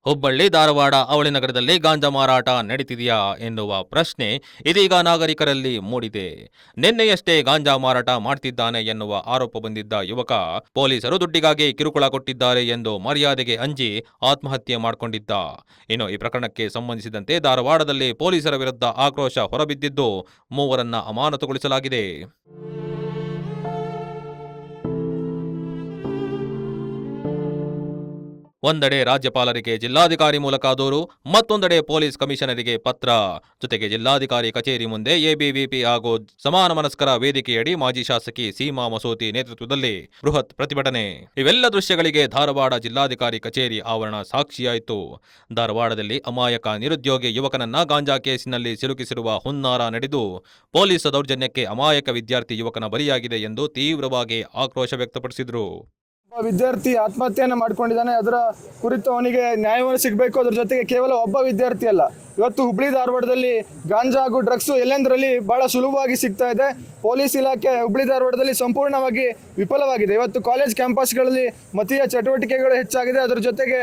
ಹುಬ್ಬಳ್ಳಿ, ಧಾರವಾಡ, ಅವಳಿ ನಗರದಲ್ಲಿ ಗಾಂಜಾ ಮಾರಾಟ ನಡೀತಿದೆಯಾ ಎನ್ನುವ ಪ್ರಶ್ನೆ ಇದೀಗ ನಾಗರಿಕರಲ್ಲಿ ಮೂಡಿದೆ. ನಿನ್ನೆಯಷ್ಟೇ ಗಾಂಜಾ ಮಾರಾಟ ಮಾಡ್ತಿದ್ದಾನೆ ಎನ್ನುವ ಆರೋಪ ಬಂದಿದ್ದ ಯುವಕ ಪೊಲೀಸರು ದುಡ್ಡಿಗಾಗಿ ಕಿರುಕುಳ ಕೊಟ್ಟಿದ್ದಾರೆ ಎಂದು ಮರ್ಯಾದೆಗೆ ಅಂಜಿ ಆತ್ಮಹತ್ಯೆ ಮಾಡಿಕೊಂಡಿದ್ದ. ಇನ್ನು ಈ ಪ್ರಕರಣಕ್ಕೆ ಸಂಬಂಧಿಸಿದಂತೆ ಧಾರವಾಡದಲ್ಲಿ ಪೊಲೀಸರ ವಿರುದ್ಧ ಆಕ್ರೋಶ ಹೊರಬಿದ್ದಿದ್ದು ಮೂವರನ್ನ ಅಮಾನತುಗೊಳಿಸಲಾಗಿದೆ. ಒಂದೆಡೆ ರಾಜ್ಯಪಾಲರಿಗೆ ಜಿಲ್ಲಾಧಿಕಾರಿ ಮೂಲಕ ದೂರು, ಮತ್ತೊಂದೆಡೆ ಪೊಲೀಸ್ ಕಮಿಷನರಿಗೆ ಪತ್ರ. ಜೊತೆಗೆ ಜಿಲ್ಲಾಧಿಕಾರಿ ಕಚೇರಿ ಮುಂದೆ ಎಬಿವಿಪಿ ಹಾಗೂ ಸಮಾನ ಮನಸ್ಕರ ವೇದಿಕೆಯಡಿ ಮಾಜಿ ಶಾಸಕಿ ಸೀಮಾ ಮಸೂತಿ ನೇತೃತ್ವದಲ್ಲಿ ಬೃಹತ್ ಪ್ರತಿಭಟನೆ. ಇವೆಲ್ಲ ದೃಶ್ಯಗಳಿಗೆ ಧಾರವಾಡ ಜಿಲ್ಲಾಧಿಕಾರಿ ಕಚೇರಿ ಆವರಣ ಸಾಕ್ಷಿಯಾಯಿತು. ಧಾರವಾಡದಲ್ಲಿ ಅಮಾಯಕ ನಿರುದ್ಯೋಗಿ ಯುವಕನನ್ನ ಗಾಂಜಾ ಕೇಸಿನಲ್ಲಿ ಸಿಲುಕಿಸಿರುವ ಹುನ್ನಾರ ನಡೆದು ಪೊಲೀಸ್ ದೌರ್ಜನ್ಯಕ್ಕೆ ಅಮಾಯಕ ವಿದ್ಯಾರ್ಥಿ ಯುವಕನ ಬಲಿಯಾಗಿದೆ ಎಂದು ತೀವ್ರವಾಗಿ ಆಕ್ರೋಶ ವ್ಯಕ್ತಪಡಿಸಿದರು. ವಿದ್ಯಾರ್ಥಿ ಆತ್ಮಹತ್ಯೆಯನ್ನು ಮಾಡಿಕೊಂಡಿದ್ದಾನೆ. ಅದರ ಕುರಿತು ಅವನಿಗೆ ನ್ಯಾಯವನ್ನು ಸಿಗಬೇಕು. ಅದರ ಜೊತೆಗೆ ಕೇವಲ ಒಬ್ಬ ವಿದ್ಯಾರ್ಥಿ ಅಲ್ಲ, ಇವತ್ತು ಹುಬ್ಳಿ ಧಾರವಾಡದಲ್ಲಿ ಗಾಂಜಾ ಹಾಗೂ ಡ್ರಗ್ಸ್ ಎಲ್ಲೆಂದರಲ್ಲಿ ಬಹಳ ಸುಲಭವಾಗಿ ಸಿಗ್ತಾ ಇದೆ. ಪೊಲೀಸ್ ಇಲಾಖೆ ಹುಬ್ಳಿ ಧಾರವಾಡದಲ್ಲಿ ಸಂಪೂರ್ಣವಾಗಿ ವಿಫಲವಾಗಿದೆ. ಇವತ್ತು ಕಾಲೇಜ್ ಕ್ಯಾಂಪಸ್ಗಳಲ್ಲಿ ಮತೀಯ ಚಟುವಟಿಕೆಗಳು ಹೆಚ್ಚಾಗಿದೆ. ಅದರ ಜೊತೆಗೆ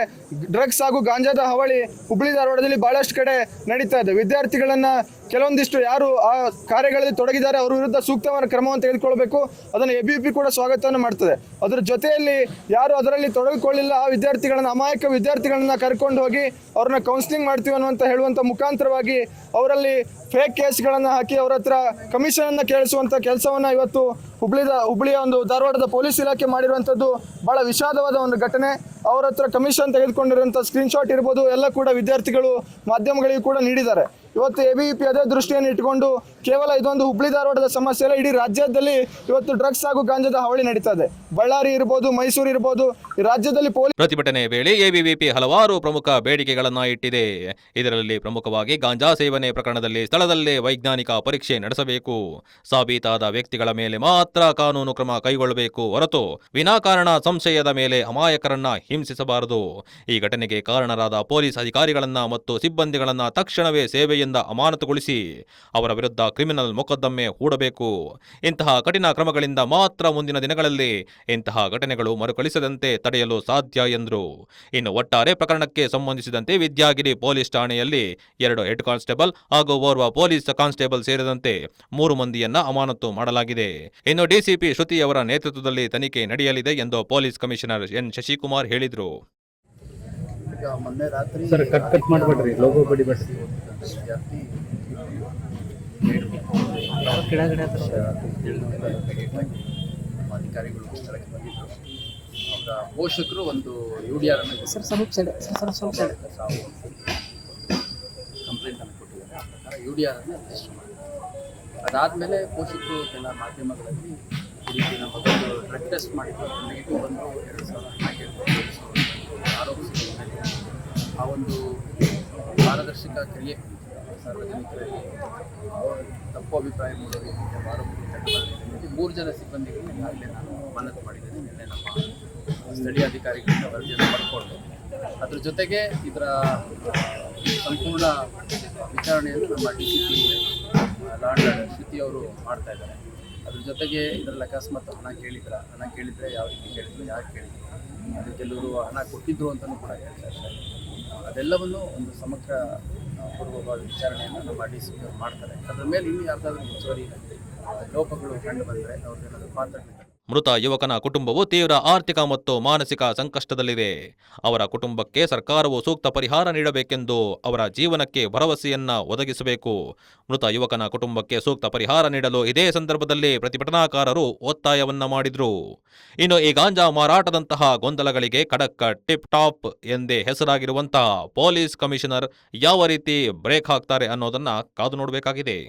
ಡ್ರಗ್ಸ್ ಹಾಗೂ ಗಾಂಜಾದ ಹಾವಳಿ ಹುಬ್ಳಿ ಧಾರವಾಡದಲ್ಲಿ ಬಹಳಷ್ಟು ಕಡೆ ನಡೀತಾ ಇದೆ. ವಿದ್ಯಾರ್ಥಿಗಳನ್ನ ಕೆಲವೊಂದಿಷ್ಟು ಯಾರು ಆ ಕಾರ್ಯಗಳಲ್ಲಿ ತೊಡಗಿದ್ದಾರೆ ಅವರ ವಿರುದ್ಧ ಸೂಕ್ತವಾದ ಕ್ರಮವನ್ನು ತೆಗೆದುಕೊಳ್ಬೇಕು. ಅದನ್ನು ಎಬಿವಿಪಿ ಕೂಡ ಸ್ವಾಗತವನ್ನು ಮಾಡ್ತದೆ. ಅದರ ಜೊತೆಯಲ್ಲಿ ಯಾರು ಅದರಲ್ಲಿ ತೊಡಗಿಕೊಳ್ಳಿಲ್ಲ ಆ ವಿದ್ಯಾರ್ಥಿಗಳನ್ನ, ಅಮಾಯಕ ವಿದ್ಯಾರ್ಥಿಗಳನ್ನ ಕರ್ಕೊಂಡು ಹೋಗಿ ಅವ್ರನ್ನ ಕೌನ್ಸಿಲಿಂಗ್ ಮಾಡ್ತೀವಿ ಅನ್ನುವಂತ ಹೇಳುವಂತ ಮುಖಾಂತರವಾಗಿ ಅವರಲ್ಲಿ ಫೇಕ್ ಕೇಸ್ಗಳನ್ನು ಹಾಕಿ ಅವರ ಹತ್ರ ಕಮಿಷನನ್ನು ಕೇಳಿಸುವಂಥ ಕೆಲಸವನ್ನು ಇವತ್ತು ಹುಬ್ಳಿಯ ಒಂದು ಧಾರವಾಡದ ಪೊಲೀಸ್ ಇಲಾಖೆ ಮಾಡಿರುವಂಥದ್ದು ಬಹಳ ವಿಷಾದವಾದ ಒಂದು ಘಟನೆ. ಅವರ ಹತ್ರ ಕಮಿಷನ್ ತೆಗೆದುಕೊಂಡಿರುವಂಥ ಸ್ಕ್ರೀನ್ಶಾಟ್ ಇರ್ಬೋದು ಎಲ್ಲ ಕೂಡ ವಿದ್ಯಾರ್ಥಿಗಳು ಮಾಧ್ಯಮಗಳಿಗೂ ಕೂಡ ನೀಡಿದ್ದಾರೆ. ಇವತ್ತು ಎಬಿವಿಪಿ ಅದೇ ದೃಷ್ಟಿಯನ್ನು ಇಟ್ಟುಕೊಂಡು ಕೇವಲ ಇದೊಂದು ಹುಬ್ಳಿ ಧಾರವಾಡದ ಸಮಸ್ಯೆ ಅಲ್ಲ, ಇಡೀ ರಾಜ್ಯದಲ್ಲಿ ಇವತ್ತು ಡ್ರಗ್ಸ್ ಹಾಗೂ ಗಾಂಜಾದ ಹಾವಳಿ ನಡೀತಾ ಇದೆ. ಬಳ್ಳಾರಿ ಇರ್ಬೋದು, ಮೈಸೂರು ಇರ್ಬೋದು, ಈ ರಾಜ್ಯದಲ್ಲಿ ಪ್ರತಿಭಟನೆ ವೇಳೆ ಎಬಿವಿಪಿ ಹಲವಾರು ಪ್ರಮುಖ ಬೇಡಿಕೆಗಳನ್ನ ಇಟ್ಟಿದೆ. ಇದರಲ್ಲಿ ಪ್ರಮುಖವಾಗಿ ಗಾಂಜಾ ಸೇವನೆ ಪ್ರಕರಣದಲ್ಲಿ ಸ್ಥಳದಲ್ಲೇ ವೈಜ್ಞಾನಿಕ ಪರೀಕ್ಷೆ ನಡೆಸಬೇಕು. ಸಾಬೀತಾದ ವ್ಯಕ್ತಿಗಳ ಮೇಲೆ ಮಾತ್ರ ಕಾನೂನು ಕ್ರಮ ಕೈಗೊಳ್ಳಬೇಕು ಹೊರತು ವಿನಾಕಾರಣ ಸಂಶಯದ ಮೇಲೆ ಅಮಾಯಕರನ್ನ ಹಿಂಸಿಸಬಾರದು. ಈ ಘಟನೆಗೆ ಕಾರಣರಾದ ಪೊಲೀಸ್ ಅಧಿಕಾರಿಗಳನ್ನ ಮತ್ತು ಸಿಬ್ಬಂದಿಗಳನ್ನ ತಕ್ಷಣವೇ ಸೇವೆಯಿಂದ ಅಮಾನತುಗೊಳಿಸಿ ಅವರ ವಿರುದ್ಧ ಕ್ರಿಮಿನಲ್ ಮೊಕದ್ದಮೆ ಹೂಡಬೇಕು. ಇಂತಹ ಕಠಿಣ ಕ್ರಮಗಳಿಂದ ಮಾತ್ರ ಮುಂದಿನ ದಿನಗಳಲ್ಲಿ ಇಂತಹ ಘಟನೆಗಳು ಮರುಕಳಿಸದಂತೆ ತಡೆಯಲು ಸಾಧ್ಯ ಎಂದರು. ಇನ್ನು ಒಟ್ಟಾರೆ ಪ್ರಕರಣಕ್ಕೆ ಸಂಬಂಧಿಸಿದಂತೆ ವಿದ್ಯಾಗಿರಿ ಪೊಲೀಸ್ ಠಾಣೆಯಲ್ಲಿ 2 ಹೆಡ್ ಕಾನ್ಸ್ಟೇಬಲ್ ಹಾಗೂ ಓರ್ವ ಪೊಲೀಸ್ ಕಾನ್ಸ್ಟೇಬಲ್ ಸೇರಿದಂತೆ 3 ಮಂದಿಯನ್ನ ಅಮಾನತು ಮಾಡಲಾಗಿದೆ. ಇನ್ನು ಡಿಸಿಪಿ ಶ್ರುತಿ ಅವರ ನೇತೃತ್ವದಲ್ಲಿ ತನಿಖೆ ನಡೆಯಲಿದೆ ಎಂದು ಪೊಲೀಸ್ ಕಮಿಷನರ್ ಎನ್ ಶಶಿಕುಮಾರ್ ಹೇಳಿದರು. ಮೊನ್ನೆ ರಾತ್ರಿ ಅಧಿಕಾರಿಗಳು ಸ್ಥಳಕ್ಕೆ ಬಂದಿದ್ದರು. ಅವರ ಪೋಷಕರು ಒಂದು UDR ಅನ್ನು ಕಂಪ್ಲೇಂಟ್ ಅನ್ನು ಕೊಟ್ಟಿದ್ದಾರೆ. ಆ ಪ್ರಕಾರ UDR ಅನ್ನು ರಿಜಿಸ್ಟರ್ ಮಾಡಿದ್ದಾರೆ. ಅದಾದಮೇಲೆ ಪೋಷಕರು ಕೆಲ ಮಾಧ್ಯಮಗಳಲ್ಲಿ ಈ ರೀತಿ ನಮ್ಮ ಮಗಳು ಡ್ರಗ್ ಟೆಸ್ಟ್ ಮಾಡಿದ್ರು, ನೆಗೆಟಿವ್ ಬಂದು 2014 ಆರೋಪಿಸಿದ ಮೇಲೆ ಆ ಒಂದು ಪಾರದರ್ಶಕ ಕ್ರಿಯೆ ಸಾರ್ವಜನಿಕರಲ್ಲಿ ತಪ್ಪು ಅಭಿಪ್ರಾಯ ಮೂಡೋ ರೀತಿಯ ಆರೋಪಗಳು ಕಂಡುಬಂದಿದೆ. 3 ಜನ ಸಿಬ್ಬಂದಿಗಳು ಈಗಾಗಲೇ ನಾನು ಅಮಾನತು ಮಾಡಿದ್ದೇನೆ. ನಿನ್ನೆ ನಮ್ಮ ಸ್ಥಳೀಯ ಅಧಿಕಾರಿಗಳಿಂದ ವರದಿಯನ್ನು ಪಡ್ಕೊಂಡು ಅದ್ರ ಜೊತೆಗೆ ಇದರ ಸಂಪೂರ್ಣ ವಿಚಾರಣೆಯನ್ನು ನಮ್ಮ DCP ಲಾಂಡ್ ಶ್ರುತಿ ಅವರು ಮಾಡ್ತಾ ಇದ್ದಾರೆ. ಅದ್ರ ಜೊತೆಗೆ ಇದರಲ್ಲಿ ಅಕಸ್ಮಾತ್ ಹಣ ಕೇಳಿದರೆ ಯಾವ ರೀತಿ ಕೇಳಿದ್ರು, ಯಾರು ಕೇಳಿದ್ರು, ಅದು ಕೆಲವರು ಹಣ ಕೊಟ್ಟಿದ್ರು ಅಂತಲೂ ಕೂಡ ಹೇಳ್ತಾ ಇದ್ದಾರೆ. ಅದೆಲ್ಲವನ್ನು ಒಂದು ಸಮಗ್ರ ಪೂರ್ವಭಾವಿ ವಿಚಾರಣೆಯನ್ನು ನಮ್ಮ DCP ಅವರು ಮಾಡ್ತಾರೆ. ಅದರ ಮೇಲೆ ಇನ್ನೂ ಯಾವುದಾದ್ರೂ ಹೆಚ್ಚುವರಿ ಲೋಪಗಳು ಕಂಡು ಬಂದರೆ ಅವ್ರಿಗೇನಾದರೂ ಪಾತ್ರ. ಮೃತ ಯುವಕನ ಕುಟುಂಬವು ತೀವ್ರ ಆರ್ಥಿಕ ಮತ್ತು ಮಾನಸಿಕ ಸಂಕಷ್ಟದಲ್ಲಿದೆ. ಅವರ ಕುಟುಂಬಕ್ಕೆ ಸರ್ಕಾರವು ಸೂಕ್ತ ಪರಿಹಾರ ನೀಡಬೇಕೆಂದು ಅವರ ಜೀವನಕ್ಕೆ ಭರವಸೆಯನ್ನ ಒದಗಿಸಬೇಕು. ಮೃತ ಯುವಕನ ಕುಟುಂಬಕ್ಕೆ ಸೂಕ್ತ ಪರಿಹಾರ ನೀಡಲು ಇದೇ ಸಂದರ್ಭದಲ್ಲಿ ಪ್ರತಿಭಟನಾಕಾರರು ಒತ್ತಾಯವನ್ನ ಮಾಡಿದ್ರು. ಇನ್ನು ಈ ಗಾಂಜಾ ಮಾರಾಟದಂತಹ ಗೊಂದಲಗಳಿಗೆ ಖಡಕ್ ಟಿಪ್ ಟಾಪ್ ಎಂದೇ ಹೆಸರಾಗಿರುವಂತಹ ಪೊಲೀಸ್ ಕಮಿಷನರ್ ಯಾವ ರೀತಿ ಬ್ರೇಕ್ ಹಾಕ್ತಾರೆ ಅನ್ನೋದನ್ನ ಕಾದು ನೋಡಬೇಕಾಗಿದೆ.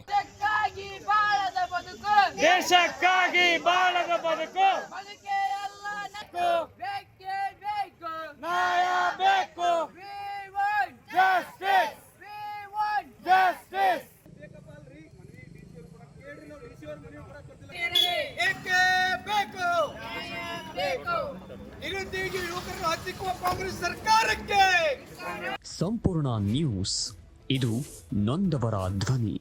ದೇಶಕ್ಕಾಗಿ ಬಾಳದ ಬದುಕು ನ್ಯಾಯ ಬೇಕು. ನಿರುದ್ಯೋಗಿ ಯುವಕರನ್ನು ಹತ್ತಿಕ್ಕುವ ಕಾಂಗ್ರೆಸ್ ಸರ್ಕಾರಕ್ಕೆ. ಸಂಪೂರ್ಣ ನ್ಯೂಸ್, ಇದು ನೊಂದವರ ಧ್ವನಿ.